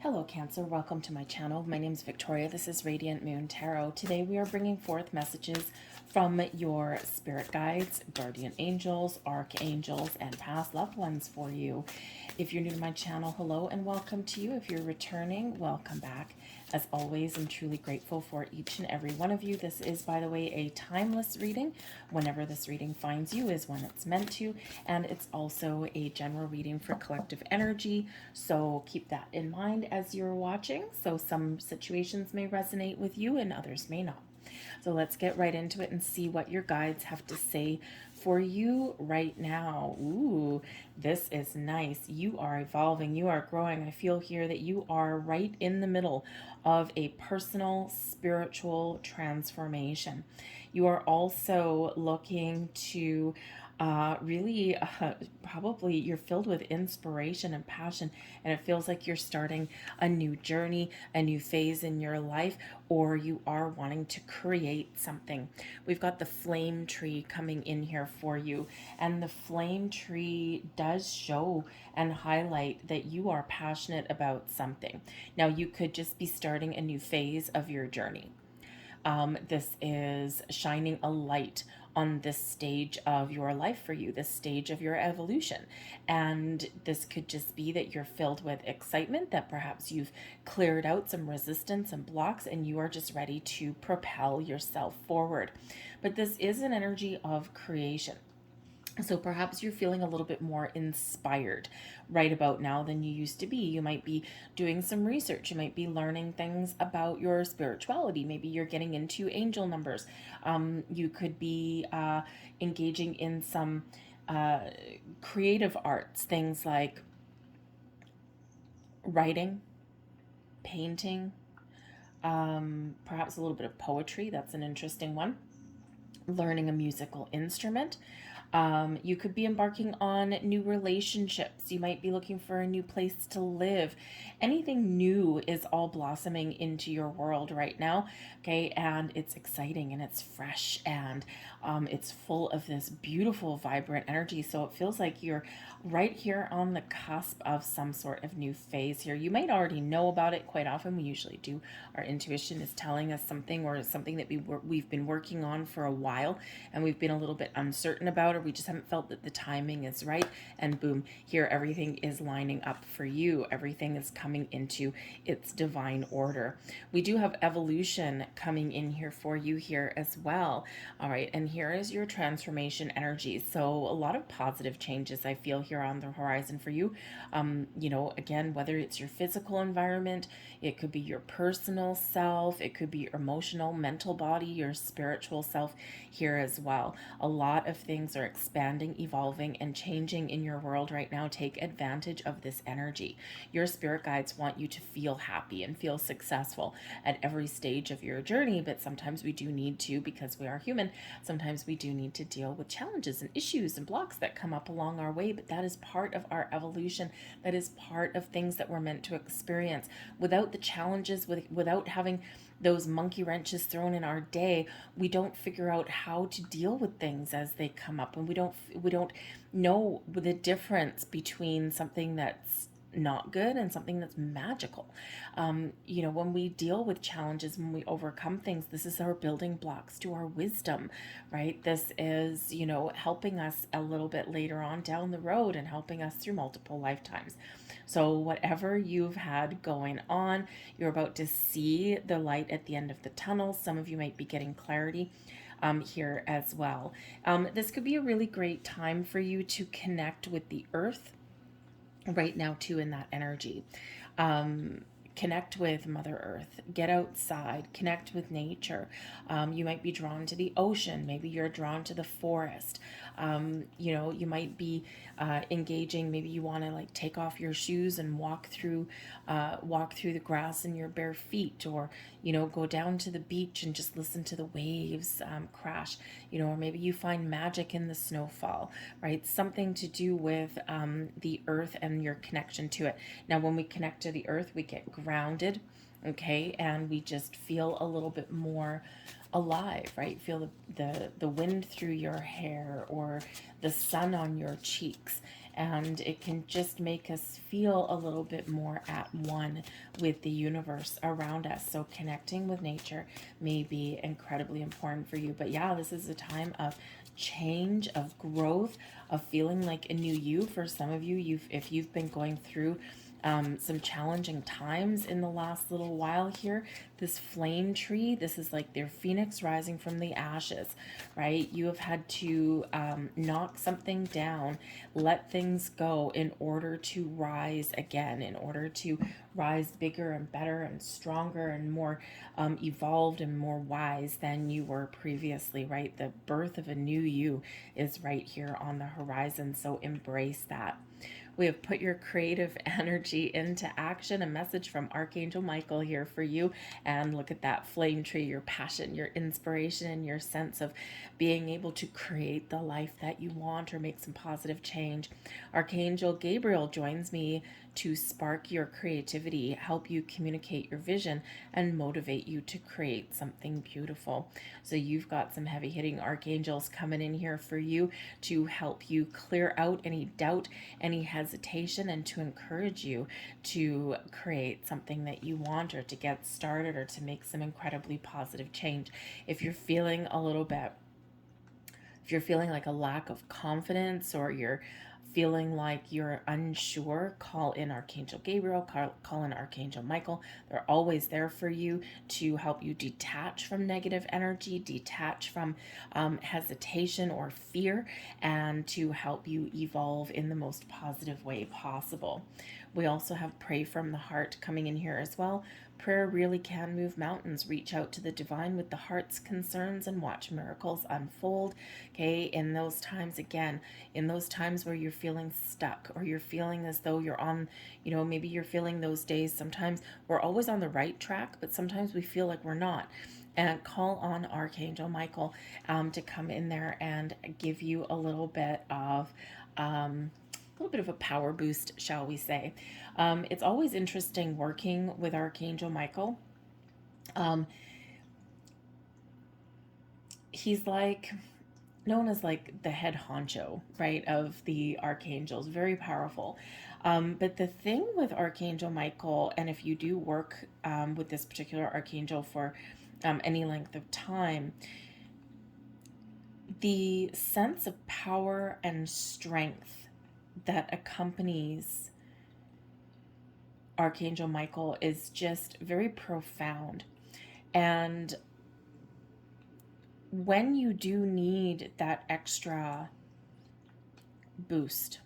Hello Cancer, welcome to my channel. My name is Victoria. This is Radiant Moon Tarot. Today we are bringing forth messages from your spirit guides, guardian angels, archangels, and past loved ones for you. If you're new to my channel, hello and welcome to you. If you're returning, welcome back. As always, I'm truly grateful for each and every one of you. This is, by the way, a timeless reading. Whenever this reading finds you is when it's meant to, and it's also a general reading for collective energy, so keep that in mind as you're watching. So some situations may resonate with you and others may not. So let's get right into it and see what your guides have to say for you right now. Ooh, this is nice. You are evolving. You are growing. I feel here that you are right in the middle of a personal, spiritual transformation. You are also looking to really probably you're filled with inspiration and passion, and it feels like you're starting a new journey, a new phase in your life, or you are wanting to create something. We've got the flame tree coming in here for you, and the flame tree does show and highlight that you are passionate about something. Now you could just be starting a new phase of your journey. This is shining a light on this stage of your life for you, this stage of your evolution. And this could just be that you're filled with excitement, that perhaps you've cleared out some resistance and blocks, and you are just ready to propel yourself forward. But this is an energy of creation. So perhaps you're feeling a little bit more inspired right about now than you used to be. You might be doing some research. You might be learning things about your spirituality. Maybe you're getting into angel numbers. You could be engaging in some creative arts, things like writing, painting, perhaps a little bit of poetry. That's an interesting one. Learning a musical instrument. You could be embarking on new relationships. You might be looking for a new place to live. Anything new is all blossoming into your world right now, okay? And it's exciting and it's fresh and it's full of this beautiful, vibrant energy. So it feels like you're right here on the cusp of some sort of new phase here. You might already know about it. Quite often we usually do. Our intuition is telling us something, or something that we've been working on for a while and we've been a little bit uncertain about, or we just haven't felt that the timing is right, and boom, here everything is lining up for you. Everything is coming into its divine order. We do have evolution coming in here for you here as well. All right, and here is your transformation energy. So a lot of positive changes I feel here on the horizon for you. You know, again, whether it's your physical environment, it could be your personal self, it could be your emotional, mental body, your spiritual self here as well. A lot of things are expanding, evolving, and changing in your world right now. Take advantage of this energy. Your spirit guides want you to feel happy and feel successful at every stage of your journey, but sometimes we do need to, because we are human, sometimes we do need to deal with challenges and issues and blocks that come up along our way, but that is part of our evolution. That is part of things that we're meant to experience. Without the challenges, without having those monkey wrenches thrown in our day, we don't figure out how to deal with things as they come up, and we don't know the difference between something that's not good and something that's magical. You know, when we deal with challenges, when we overcome things, this is our building blocks to our wisdom, right? This is, you know, helping us a little bit later on down the road and helping us through multiple lifetimes. So whatever you've had going on, you're about to see the light at the end of the tunnel. Some of you might be getting clarity here as well. This could be a really great time for you to connect with the earth right now too, in that energy. Connect with Mother Earth, get outside, connect with nature. You might be drawn to the ocean, maybe you're drawn to the forest. You know, you might be engaging, maybe you want to like take off your shoes and walk through the grass in your bare feet, or you know, go down to the beach and just listen to the waves crash, you know, or maybe you find magic in the snowfall, right? Something to do with the earth and your connection to it. Now when we connect to the earth, we get grounded, okay, and we just feel a little bit more alive, right? Feel the wind through your hair or the sun on your cheeks. and it can just make us feel a little bit more at one with the universe around us. So connecting with nature may be incredibly important for you. But yeah, this is a time of change, of growth, of feeling like a new you. For some of you, if you've been going through some challenging times in the last little while here, this flame tree, this is like their phoenix rising from the ashes, right? You have had to knock something down, let things go in order to rise again, in order to rise bigger and better and stronger and more evolved and more wise than you were previously, right? The birth of a new you is right here on the horizon. So embrace that. We have put your creative energy into action. A message from Archangel Michael here for you. And look at that flame tree, your passion, your inspiration, and your sense of being able to create the life that you want or make some positive change. Archangel Gabriel joins me to spark your creativity, help you communicate your vision, and motivate you to create something beautiful. So you've got some heavy hitting archangels coming in here for you to help you clear out any doubt, any hesitation, and to encourage you to create something that you want, or to get started, or to make some incredibly positive change. If you're feeling a little bit, if you're feeling like a lack of confidence, or you're feeling like you're unsure, call in Archangel Gabriel, call in Archangel Michael. They're always there for you to help you detach from negative energy, detach from hesitation or fear, and to help you evolve in the most positive way possible. We also have Pray from the Heart coming in here as well. Prayer really can move mountains. Reach out to the divine with the heart's concerns and watch miracles unfold. Okay, in those times, again, in those times where you're feeling stuck, or you're feeling as though you're on, maybe you're feeling those days. Sometimes we're always on the right track, but sometimes we feel like we're not. And call on Archangel Michael to come in there and give you a little bit of a power boost, shall we say. It's always interesting working with Archangel Michael. He's like known as like the head honcho, right, of the archangels. Very powerful. But the thing with Archangel Michael, and if you do work with this particular archangel for any length of time, the sense of power and strength that accompanies Archangel Michael is just very profound. And when you do need that extra boost,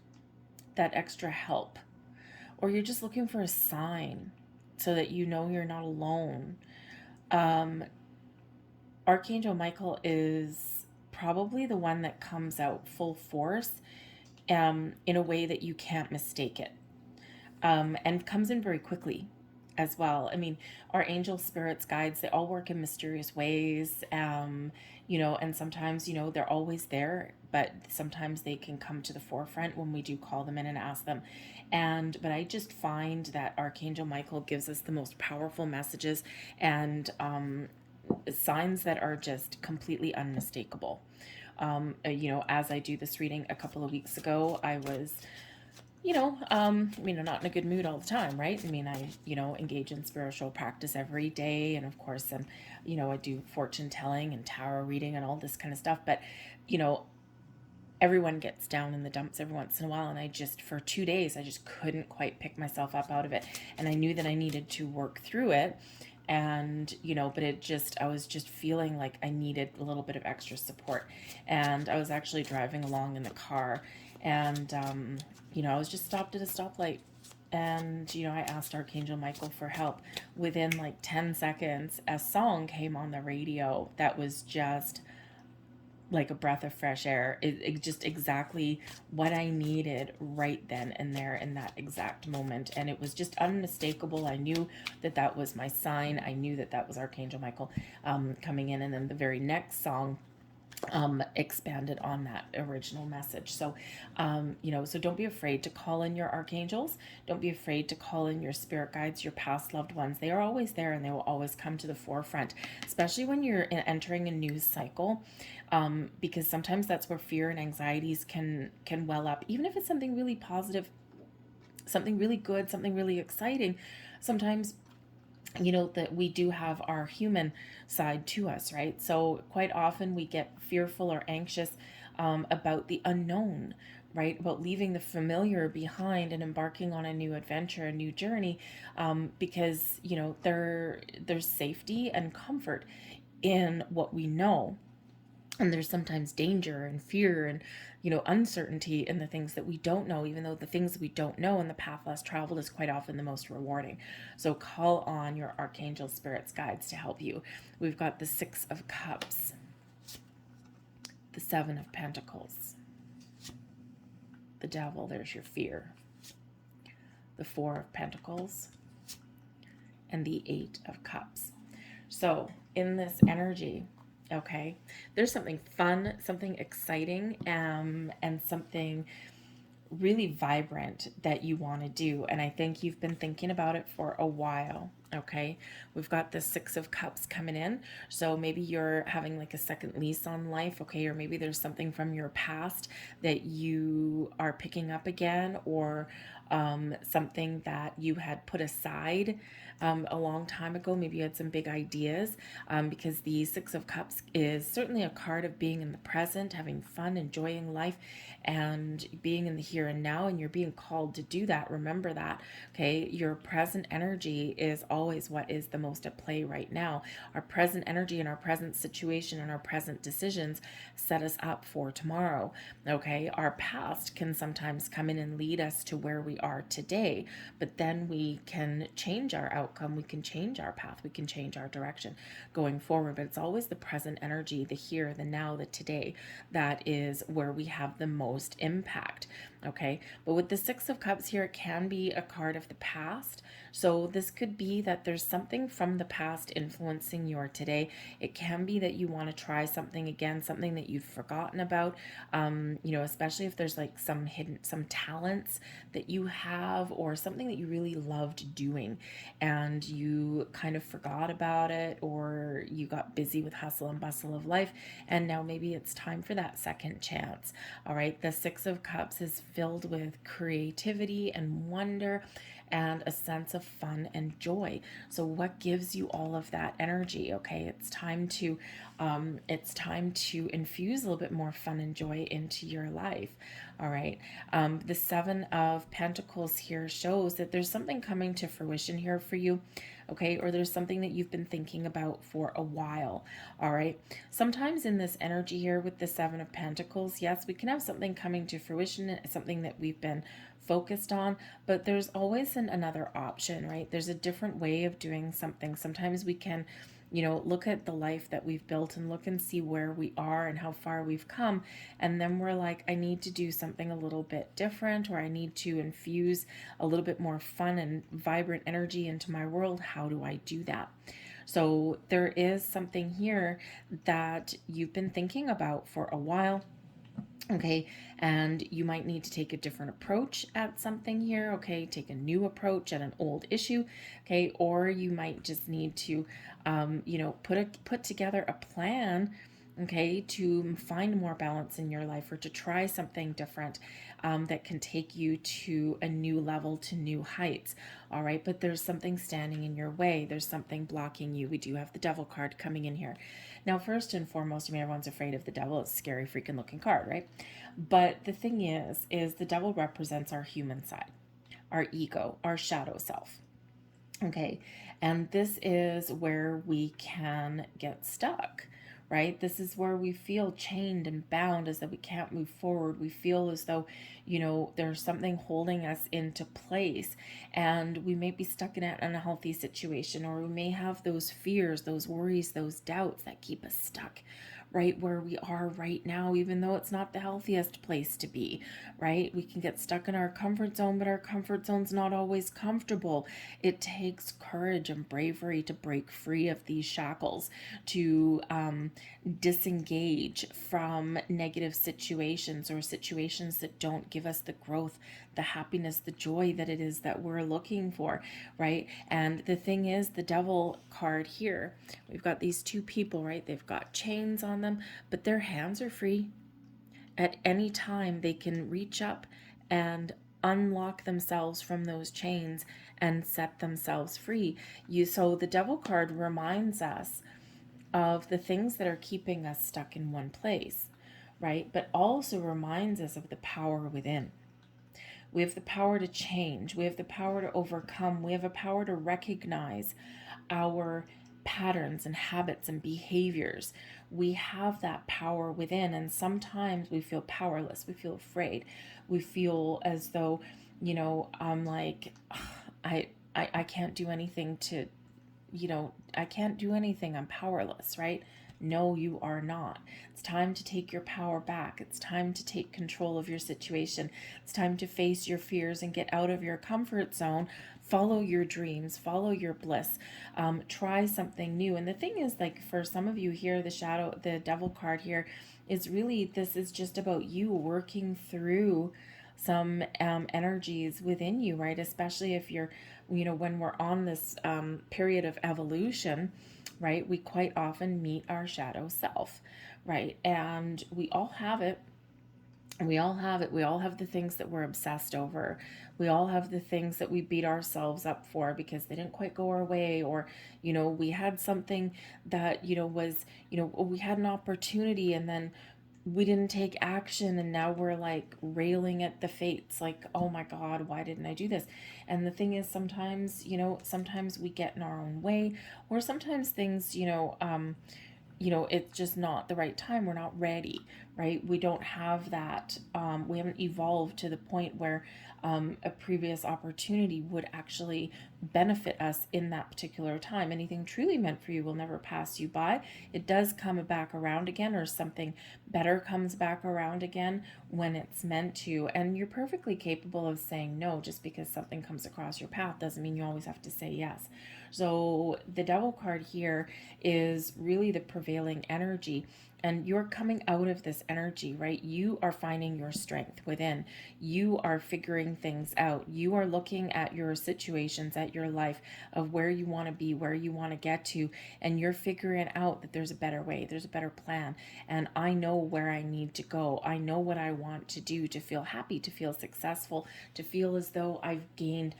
that extra help, or you're just looking for a sign so that you know you're not alone, Archangel Michael is probably the one that comes out full force in a way that you can't mistake it, and comes in very quickly as well. I mean, our angel spirits, guides, they all work in mysterious ways, and sometimes, they're always there, but sometimes they can come to the forefront when we do call them in and ask them. But I just find that Archangel Michael gives us the most powerful messages and signs that are just completely unmistakable. As I do this reading a couple of weeks ago, I was not in a good mood all the time, right? I mean, I, engage in spiritual practice every day. And of course, I do fortune telling and tarot reading and all this kind of stuff. But, everyone gets down in the dumps every once in a while. And for 2 days, I just couldn't quite pick myself up out of it. And I knew that I needed to work through it. And, but I was just feeling like I needed a little bit of extra support. And I was actually driving along in the car, and, I was just stopped at a stoplight, and, I asked Archangel Michael for help. Within like 10 seconds, a song came on the radio that was just like a breath of fresh air. It just exactly what I needed right then and there in that exact moment. And it was just unmistakable. I knew that that was my sign. I knew that that was Archangel Michael coming in. And then the very next song expanded on that original message. So, so don't be afraid to call in your archangels. Don't be afraid to call in your spirit guides, your past loved ones. They are always there and they will always come to the forefront, especially when you're entering a news cycle, because sometimes that's where fear and anxieties can well up, even if it's something really positive, something really good, something really exciting. Sometimes that we do have our human side to us, right? So quite often we get fearful or anxious about the unknown, right? About leaving the familiar behind and embarking on a new adventure, a new journey, because there's safety and comfort in what we know, and there's sometimes danger and fear and uncertainty in the things that we don't know, even though the things we don't know and the path less traveled is quite often the most rewarding. So call on your archangel spirits guides to help you. We've got the 6 of Cups, the 7 of Pentacles, the Devil, there's your fear, the 4 of Pentacles, and the 8 of Cups. So in this energy, okay, there's something fun, something exciting, and something really vibrant that you want to do. And I think you've been thinking about it for a while. Okay, we've got the 6 of Cups coming in. So maybe you're having like a second lease on life. Okay, or maybe there's something from your past that you are picking up again, or something that you had put aside a long time ago. Maybe you had some big ideas, because the 6 of Cups is certainly a card of being in the present, having fun, enjoying life, and being in the here and now, and you're being called to do that. Remember that, okay? Your present energy is always what is the most at play right now. Our present energy and our present situation and our present decisions set us up for tomorrow, okay? Our past can sometimes come in and lead us to where we are today, but then we can change our outcome, we can change our path, we can change our direction going forward. But it's always the present energy, the here, the now, the today, that is where we have the most impact, okay? But with the 6 of Cups here, it can be a card of the past. So this could be that there's something from the past influencing your today. It can be that you want to try something again, something that you've forgotten about, especially if there's like some talents that you have, or something that you really loved doing and you kind of forgot about it, or you got busy with hustle and bustle of life, and now maybe it's time for that second chance. All right, the 6 of Cups is filled with creativity and wonder and a sense of fun and joy. So what gives you all of that energy? Okay, it's time to infuse a little bit more fun and joy into your life. All right, the 7 of Pentacles here shows that there's something coming to fruition here for you, okay? Or there's something that you've been thinking about for a while. All right, sometimes in this energy here with the 7 of Pentacles, yes, we can have something coming to fruition, something that we've been focused on, but there's always another option, right? There's a different way of doing something. Sometimes we can look at the life that we've built and look and see where we are and how far we've come, and then we're like, I need to do something a little bit different, or I need to infuse a little bit more fun and vibrant energy into my world. How do I do that? So there is something here that you've been thinking about for a while, okay, and you might need to take a different approach at something here, okay? Take a new approach at an old issue, okay? Or you might just need to put together a plan, okay, to find more balance in your life, or to try something different that can take you to a new level, to new heights. All right, but there's something standing in your way, there's something blocking you. We do have the Devil card coming in here. Now, first and foremost, I mean, everyone's afraid of the Devil. It's a scary freaking looking card, right? But the thing is the Devil represents our human side, our ego, our shadow self. Okay, and this is where we can get stuck, right? This is where we feel chained and bound, as though we can't move forward. We feel as though, there's something holding us into place, and we may be stuck in an unhealthy situation, or we may have those fears, those worries, those doubts that keep us stuck, right where we are right now, even though it's not the healthiest place to be, right? We can get stuck in our comfort zone, but our comfort zone's not always comfortable. It takes courage and bravery to break free of these shackles, to disengage from negative situations or situations that don't give us the growth, the happiness, the joy that it is that we're looking for, right? And the thing is, the devil card here, we've got these two people, right? They've got chains on them, but their hands are free. At any time, they can reach up and unlock themselves from those chains and set themselves free. So the devil card reminds us of the things that are keeping us stuck in one place, right? But also reminds us of the power within. We have the power to change. We have the power to overcome. We have a power to recognize our patterns and habits and behaviors. We have that power within, and sometimes we feel powerless. We feel afraid. We feel as though, I'm like, I can't do anything to, I can't do anything. I'm powerless, right? No, you are not. It's time to take your power back. It's time to take control of your situation. It's time to face your fears and get out of your comfort zone. Follow your dreams, follow your bliss, try something new. And the thing is, like, for some of you here, the devil card here is really, this is just about you working through some energies within you, right? Especially if you're, when we're on this period of evolution, right? We quite often meet our shadow self, right? And we all have it. We all have it. We all have the things that we're obsessed over. We all have the things that we beat ourselves up for because they didn't quite go our way, or, we had something that, was, we had an opportunity and then we didn't take action, and now we're like railing at the fates, like, oh my God, why didn't I do this? And the thing is, sometimes, sometimes we get in our own way, or sometimes things, it's just not the right time. We're not ready, right? We don't have that. We haven't evolved to the point where a previous opportunity would actually benefit us in that particular time. Anything truly meant for you will never pass you by. It does come back around again, or something better comes back around again when it's meant to. And you're perfectly capable of saying no. Just because something comes across your path doesn't mean you always have to say yes. So the devil card here is really the prevailing energy, and you're coming out of this energy, right? You are finding your strength within. You are figuring things out. You are looking at your situations, at your life, of where you want to be, where you want to get to, and you're figuring out that there's a better way, there's a better plan, and I know where I need to go. I know what I want to do to feel happy, to feel successful, to feel as though I've gained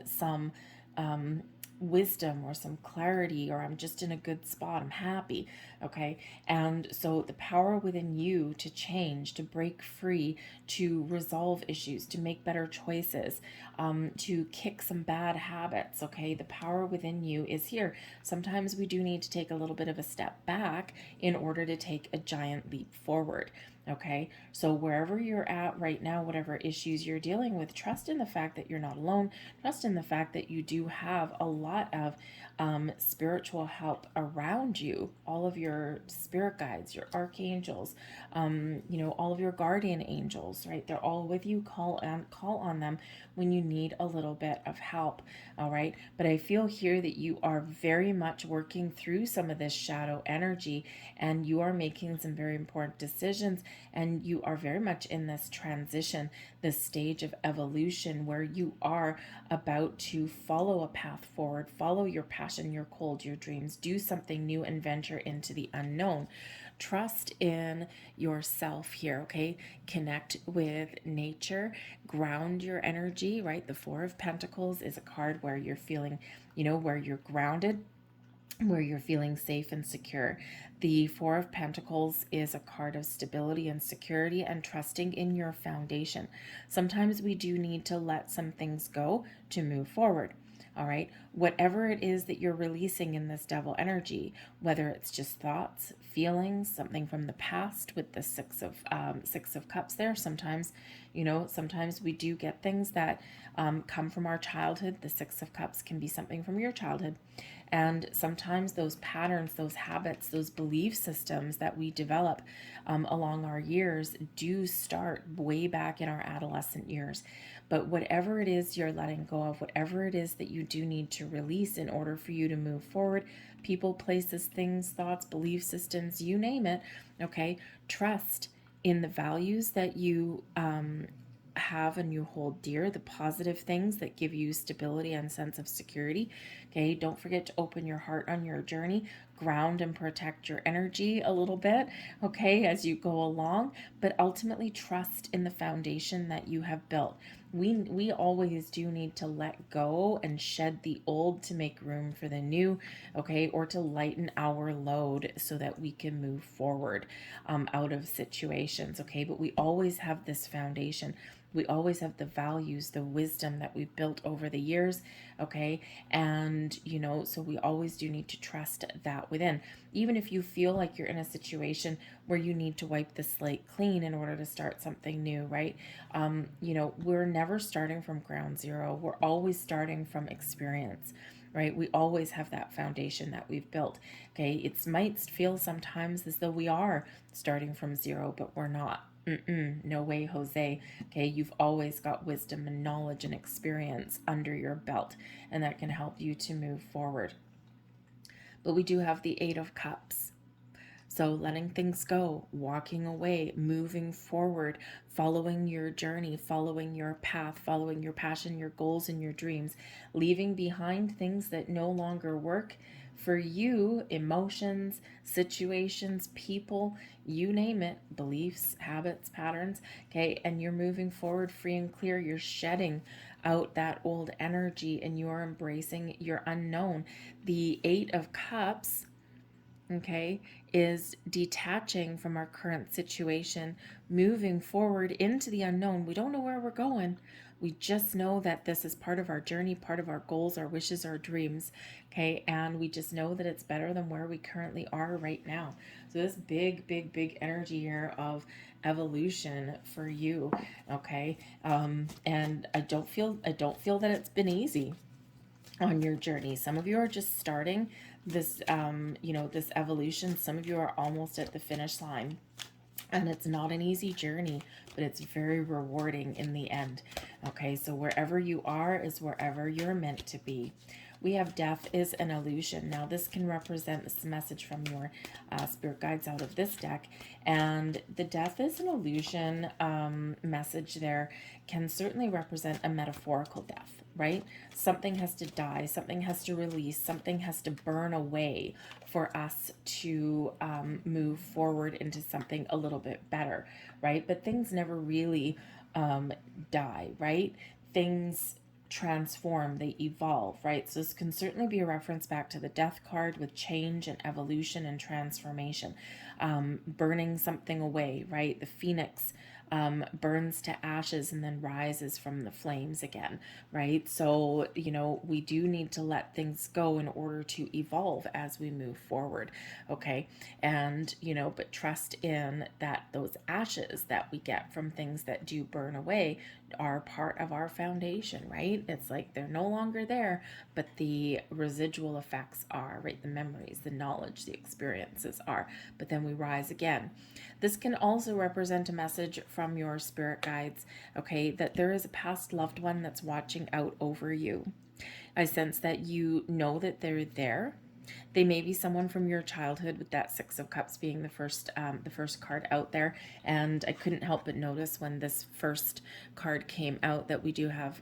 some wisdom or some clarity, or I'm just in a good spot, I'm happy. Okay. And so the power within you to change, to break free, to resolve issues, to make better choices, to kick some bad habits. Okay. The power within you is here. Sometimes we do need to take a little bit of a step back in order to take a giant leap forward. Okay, so wherever you're at right now, whatever issues you're dealing with, trust in the fact that you're not alone. Trust in the fact that you do have a lot of spiritual help around you. All of your spirit guides, your archangels, all of your guardian angels, right? They're all with you. Call on them when you need a little bit of help. All right, but I feel here that you are very much working through some of this shadow energy, and you are making some very important decisions, and you are very much in this transition, this stage of evolution where you are about to follow a path forward, follow your passion, your cold, your dreams, do something new, and venture into the unknown. Trust in yourself here, okay? Connect with nature, ground your energy, right? The Four of Pentacles is a card where you're feeling, where you're grounded, where you're feeling safe and secure. The Four of Pentacles is a card of stability and security and trusting in your foundation. Sometimes we do need to let some things go to move forward. All right, whatever it is that you're releasing in this devil energy, whether it's just thoughts, feelings, something from the past with the Six of Cups there. Sometimes, sometimes we do get things that come from our childhood. The Six of Cups can be something from your childhood. And sometimes those patterns, those habits, those belief systems that we develop along our years do start way back in our adolescent years. But whatever it is you're letting go of, whatever it is that you do need to release in order for you to move forward, people, places, things, thoughts, belief systems, you name it, okay, trust in the values that you have and you hold dear, the positive things that give you stability and sense of security. Okay, don't forget to open your heart on your journey, ground and protect your energy a little bit, okay, as you go along, but ultimately trust in the foundation that you have built. We always do need to let go and shed the old to make room for the new, okay, or to lighten our load so that we can move forward out of situations, okay. But we always have this foundation. We always have the values, the wisdom that we've built over the years, okay? And, so we always do need to trust that within. Even if you feel like you're in a situation where you need to wipe the slate clean in order to start something new, right? We're never starting from ground zero. We're always starting from experience, right? We always have that foundation that we've built, okay? It might feel sometimes as though we are starting from zero, but we're not. No way, Jose. Okay, you've always got wisdom and knowledge and experience under your belt, and that can help you to move forward. But we do have the Eight of Cups. So letting things go, walking away, moving forward, following your journey, following your path, following your passion, your goals, and your dreams, leaving behind things that no longer work for you, emotions, situations, people, you name it, beliefs, habits, patterns, okay? And you're moving forward free and clear. You're shedding out that old energy and you're embracing your unknown. The Eight of Cups, okay, is detaching from our current situation, moving forward into the unknown. We don't know where we're going. We just know that this is part of our journey, part of our goals, our wishes, our dreams, okay? And we just know that it's better than where we currently are right now. So this big, big, big energy here of evolution for you, okay? And I don't feel that it's been easy on your journey. Some of you are just starting this, this evolution. Some of you are almost at the finish line. And it's not an easy journey, but it's very rewarding in the end. Okay, so wherever you are is wherever you're meant to be. We have death is an illusion. Now, this can represent this message from your spirit guides out of this deck. And the death is an illusion message there can certainly represent a metaphorical death, right? Something has to die, something has to release, something has to burn away for us to move forward into something a little bit better, right? But things never really die, right? Things transform, they evolve, right? So this can certainly be a reference back to the death card with change and evolution and transformation, burning something away, right? The phoenix burns to ashes and then rises from the flames again, right? So, we do need to let things go in order to evolve as we move forward, okay? And, but trust in that those ashes that we get from things that do burn away are part of our foundation, right? It's like they're no longer there, but the residual effects are, right? The memories, the knowledge, the experiences are, but then we rise again. This can also represent a message from your spirit guides, okay, that there is a past loved one that's watching out over you. I sense that you know that they're there. They may be someone from your childhood, with that Six of Cups being the first card out there. And I couldn't help but notice when this first card came out that we do have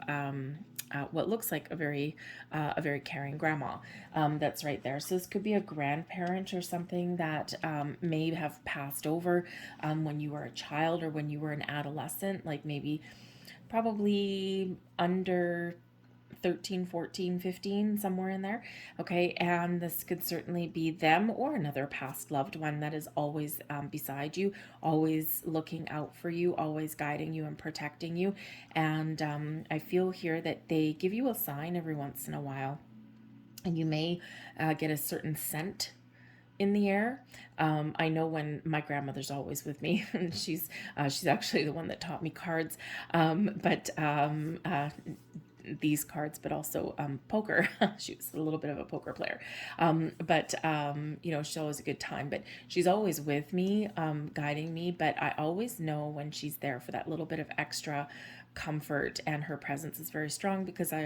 what looks like a very caring grandma that's right there. So this could be a grandparent or something that may have passed over when you were a child or when you were an adolescent, like maybe probably under 13, 14, 15, somewhere in there. Okay, and this could certainly be them or another past loved one that is always beside you, always looking out for you, always guiding you and protecting you. And I feel here that they give you a sign every once in a while, and you may get a certain scent in the air. I know when my grandmother's always with me, and she's actually the one that taught me cards. But these cards, but also poker. She was a little bit of a poker player, but you know, she's always a good time. But she's always with me, guiding me. But I always know when she's there for that little bit of extra comfort, and her presence is very strong because I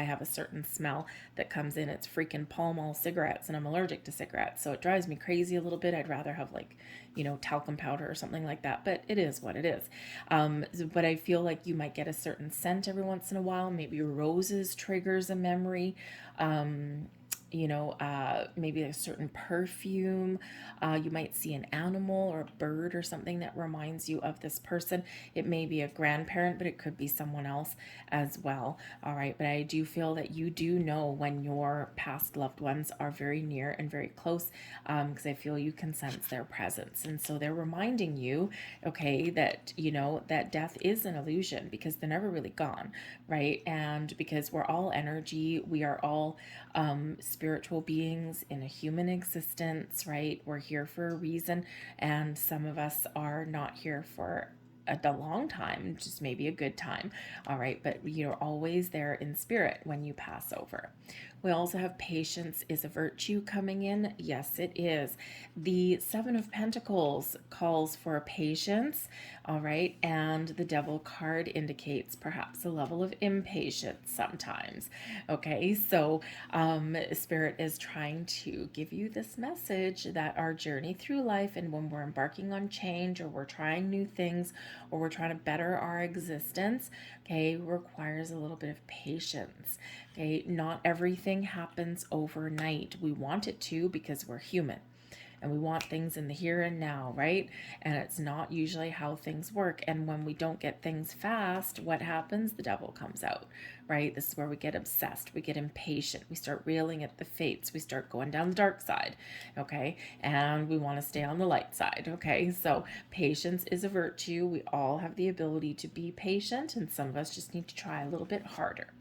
have a certain smell that comes in. It's freaking Pall Mall cigarettes, and I'm allergic to cigarettes, so it drives me crazy a little bit. I'd rather have, like, you know, talcum powder or something like that, but it is what it is. But I feel like you might get a certain scent every once in a while. Maybe roses triggers a memory. You know, maybe a certain perfume. You might see an animal or a bird or something that reminds you of this person. It may be a grandparent, but it could be someone else as well. All right, but I do feel that you do know when your past loved ones are very near and very close, because I feel you can sense their presence. And so they're reminding you, okay, that, you know, that death is an illusion because they're never really gone, right? And because we're all energy, we are all spiritual beings in a human existence, right? We're here for a reason, and some of us are not here for a long time, just maybe a good time. All right, but you're always there in spirit when you pass over. We also have patience is a virtue coming in. Yes, it is. The Seven of Pentacles calls for patience, all right, and the Devil card indicates perhaps a level of impatience sometimes. Okay, so Spirit is trying to give you this message that our journey through life, and when we're embarking on change, or we're trying new things, or we're trying to better our existence, okay, requires a little bit of patience. Okay, not everything happens overnight. We want it to because we're human and we want things in the here and now, right? And it's not usually how things work. And when we don't get things fast, what happens? The devil comes out, right? This is where we get obsessed, we get impatient, we start reeling at the fates, we start going down the dark side, okay? And we want to stay on the light side, okay? So patience is a virtue. We all have the ability to be patient, and some of us just need to try a little bit harder.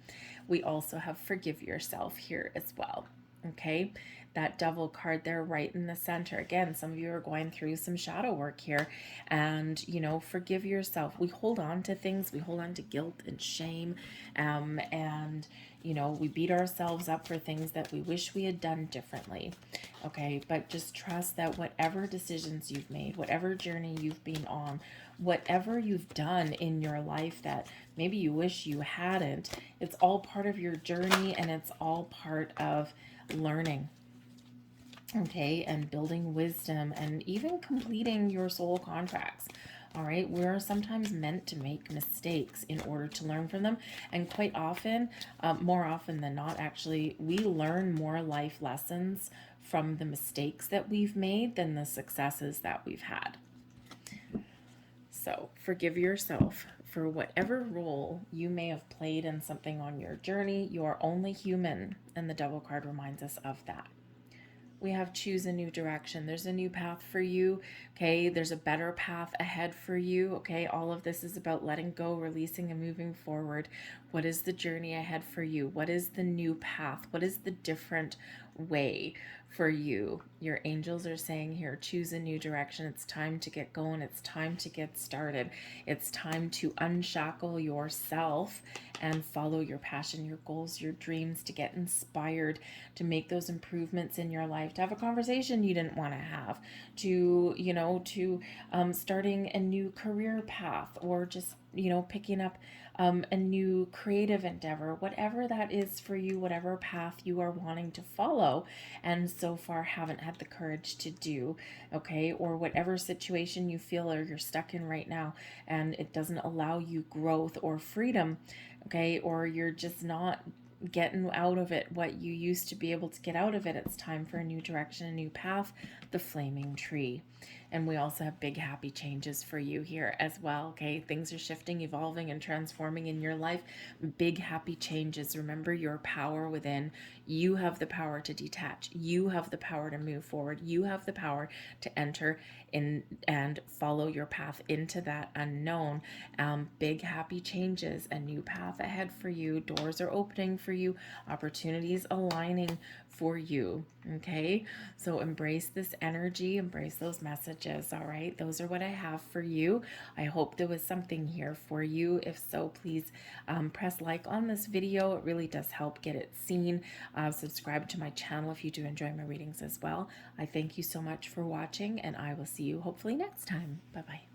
We also have forgive yourself here as well. Okay, that Devil card there right in the center. Again, some of you are going through some shadow work here, and you know, forgive yourself. We hold on to things, we hold on to guilt and shame, and you know, we beat ourselves up for things that we wish we had done differently. Okay, but just trust that whatever decisions you've made, whatever journey you've been on, whatever you've done in your life that maybe you wish you hadn't, it's all part of your journey, and it's all part of learning, okay, and building wisdom, and even completing your soul contracts. All right, we're sometimes meant to make mistakes in order to learn from them, and quite often, more often than not, actually, we learn more life lessons from the mistakes that we've made than the successes that we've had. So forgive yourself for whatever role you may have played in something on your journey. You are only human, and the Devil card reminds us of that. We have choose a new direction. There's a new path for you, okay? There's a better path ahead for you, okay? All of this is about letting go, releasing, and moving forward. What is the journey ahead for you? What is the new path? What is the different way for you? Your angels are saying here, choose a new direction. It's time to get going. It's time to get started. It's time to unshackle yourself and follow your passion, your goals, your dreams, to get inspired, to make those improvements in your life, to have a conversation you didn't want to have, to, you know, to starting a new career path, or just, you know, picking up a new creative endeavor, whatever that is for you, whatever path you are wanting to follow and so far haven't had the courage to do, okay? Or whatever situation you feel or you're stuck in right now and it doesn't allow you growth or freedom, okay? Or you're just not getting out of it what you used to be able to get out of it. It's time for a new direction, a new path, the flaming tree. And we also have big happy changes for you here as well, okay? Things are shifting, evolving, and transforming in your life. Big happy changes. Remember your power within. You have the power to detach. You have the power to move forward. You have the power to enter in and follow your path into that unknown. Big happy changes, a new path ahead for you. Doors are opening for you. Opportunities aligning for you, okay? So embrace this energy, embrace those messages, messages. All right, those are what I have for you. I hope there was something here for you. If so, please press like on this video. It really does help get it seen. Subscribe to my channel if you do enjoy my readings as well. I thank you so much for watching, and I will see you hopefully next time. Bye bye.